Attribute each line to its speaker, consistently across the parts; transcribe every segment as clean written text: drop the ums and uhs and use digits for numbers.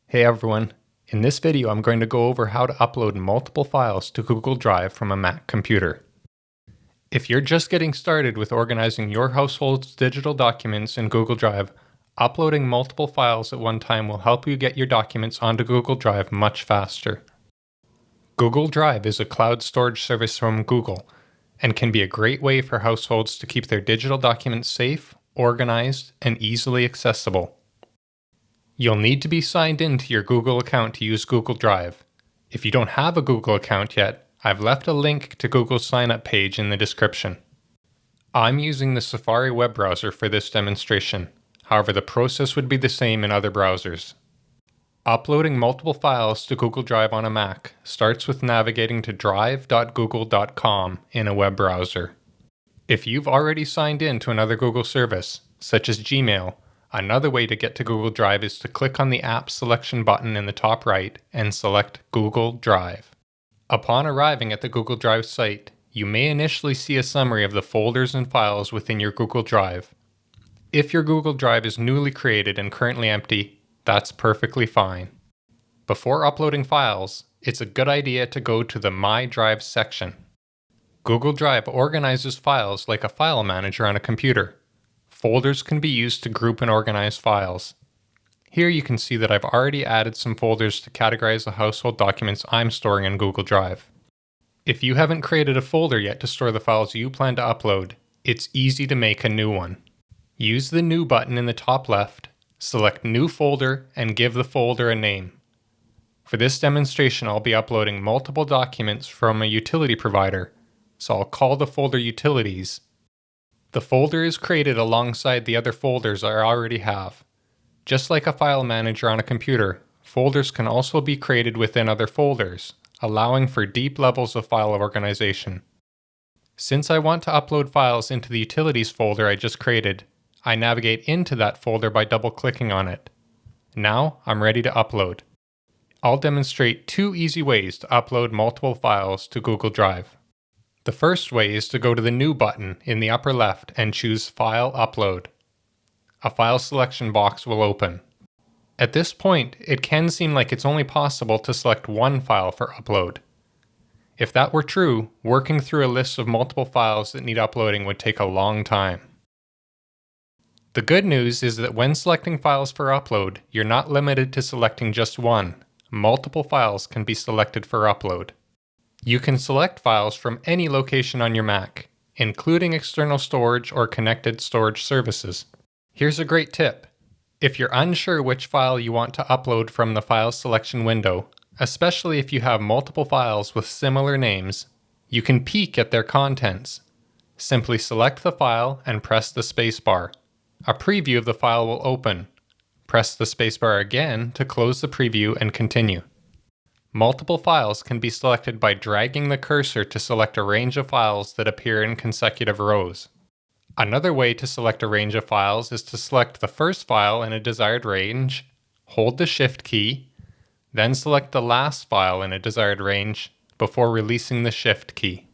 Speaker 1: Hey everyone, in this video I'm going to go over how to upload multiple files to Google Drive from a Mac computer. If you're just getting started with organizing your household's digital documents in Google Drive, uploading multiple files at one time will help you get your documents onto Google Drive much faster. Google Drive is a cloud storage service from Google and can be a great way for households to keep their digital documents safe, organized, and easily accessible. You'll need to be signed into your Google account to use Google Drive. If you don't have a Google account yet, I've left a link to Google's sign-up page in the description. I'm using the Safari web browser for this demonstration. However, the process would be the same in other browsers. Uploading multiple files to Google Drive on a Mac starts with navigating to drive.google.com in a web browser. If you've already signed in to another Google service, such as Gmail, another way to get to Google Drive is to click on the App Selection button in the top right and select Google Drive. Upon arriving at the Google Drive site, you may initially see a summary of the folders and files within your Google Drive. If your Google Drive is newly created and currently empty, that's perfectly fine. Before uploading files, it's a good idea to go to the My Drive section. Google Drive organizes files like a file manager on a computer. Folders can be used to group and organize files. Here you can see that I've already added some folders to categorize the household documents I'm storing in Google Drive. If you haven't created a folder yet to store the files you plan to upload, it's easy to make a new one. Use the New button in the top left, select New Folder, and give the folder a name. For this demonstration, I'll be uploading multiple documents from a utility provider, so I'll call the folder Utilities. The folder is created alongside the other folders I already have. Just like a file manager on a computer, folders can also be created within other folders, allowing for deep levels of file organization. Since I want to upload files into the Utilities folder I just created, I navigate into that folder by double-clicking on it. Now I'm ready to upload. I'll demonstrate two easy ways to upload multiple files to Google Drive. The first way is to go to the New button in the upper left and choose File Upload. A file selection box will open. At this point, it can seem like it's only possible to select one file for upload. If that were true, working through a list of multiple files that need uploading would take a long time. The good news is that when selecting files for upload, you're not limited to selecting just one. Multiple files can be selected for upload. You can select files from any location on your Mac, including external storage or connected storage services. Here's a great tip. If you're unsure which file you want to upload from the file selection window, especially if you have multiple files with similar names, you can peek at their contents. Simply select the file and press the spacebar. A preview of the file will open. Press the spacebar again to close the preview and continue. Multiple files can be selected by dragging the cursor to select a range of files that appear in consecutive rows. Another way to select a range of files is to select the first file in a desired range, hold the Shift key, then select the last file in a desired range before releasing the Shift key.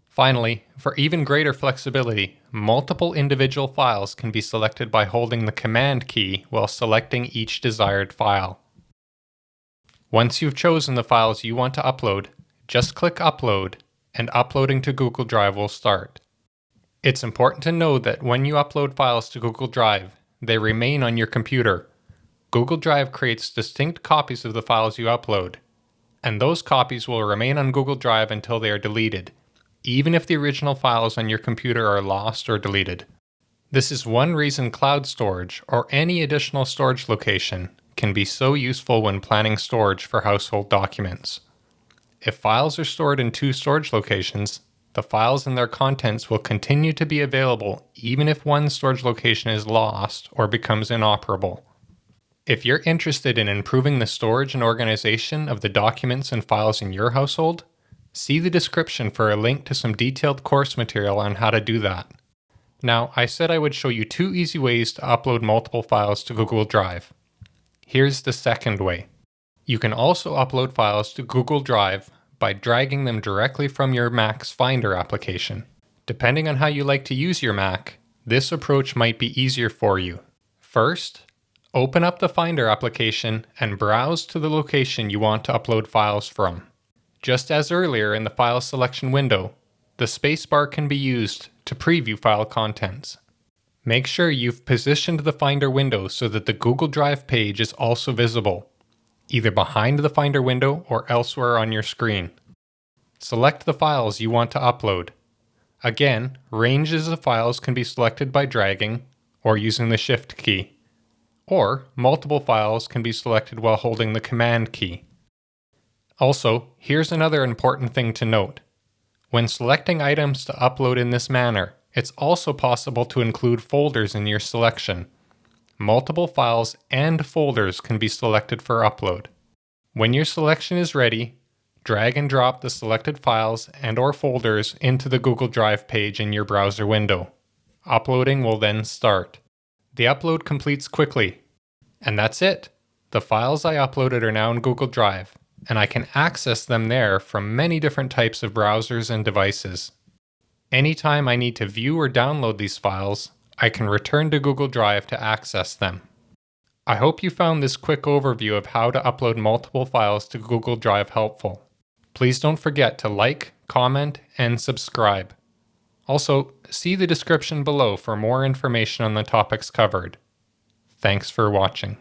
Speaker 1: Finally, for even greater flexibility, multiple individual files can be selected by holding the Command key while selecting each desired file. Once you've chosen the files you want to upload, just click Upload, and uploading to Google Drive will start. It's important to know that when you upload files to Google Drive, they remain on your computer. Google Drive creates distinct copies of the files you upload, and those copies will remain on Google Drive until they are deleted, even if the original files on your computer are lost or deleted. This is one reason cloud storage, or any additional storage location, can be so useful when planning storage for household documents. If files are stored in two storage locations, the files and their contents will continue to be available even if one storage location is lost or becomes inoperable. If you're interested in improving the storage and organization of the documents and files in your household, see the description for a link to some detailed course material on how to do that. Now, I said I would show you two easy ways to upload multiple files to Google Drive. Here's the second way. You can also upload files to Google Drive by dragging them directly from your Mac's Finder application. Depending on how you like to use your Mac, this approach might be easier for you. First, Open up the Finder application and browse to the location you want to upload files from. Just as earlier in the File Selection window, the spacebar can be used to preview file contents. Make sure you've positioned the Finder window so that the Google Drive page is also visible, either behind the Finder window or elsewhere on your screen. Select the files you want to upload. Again, ranges of files can be selected by dragging or using the Shift key, or multiple files can be selected while holding the Command key. Also, here's another important thing to note. When selecting items to upload in this manner, it's also possible to include folders in your selection. Multiple files and folders can be selected for upload. When your selection is ready, drag and drop the selected files and/or folders into the Google Drive page in your browser window. Uploading will then start. The upload completes quickly. And that's it. The files I uploaded are now in Google Drive, and I can access them there from many different types of browsers and devices. Anytime I need to view or download these files, I can return to Google Drive to access them. I hope you found this quick overview of how to upload multiple files to Google Drive helpful. Please don't forget to like, comment, and subscribe. Also, see the description below for more information on the topics covered. Thanks for watching.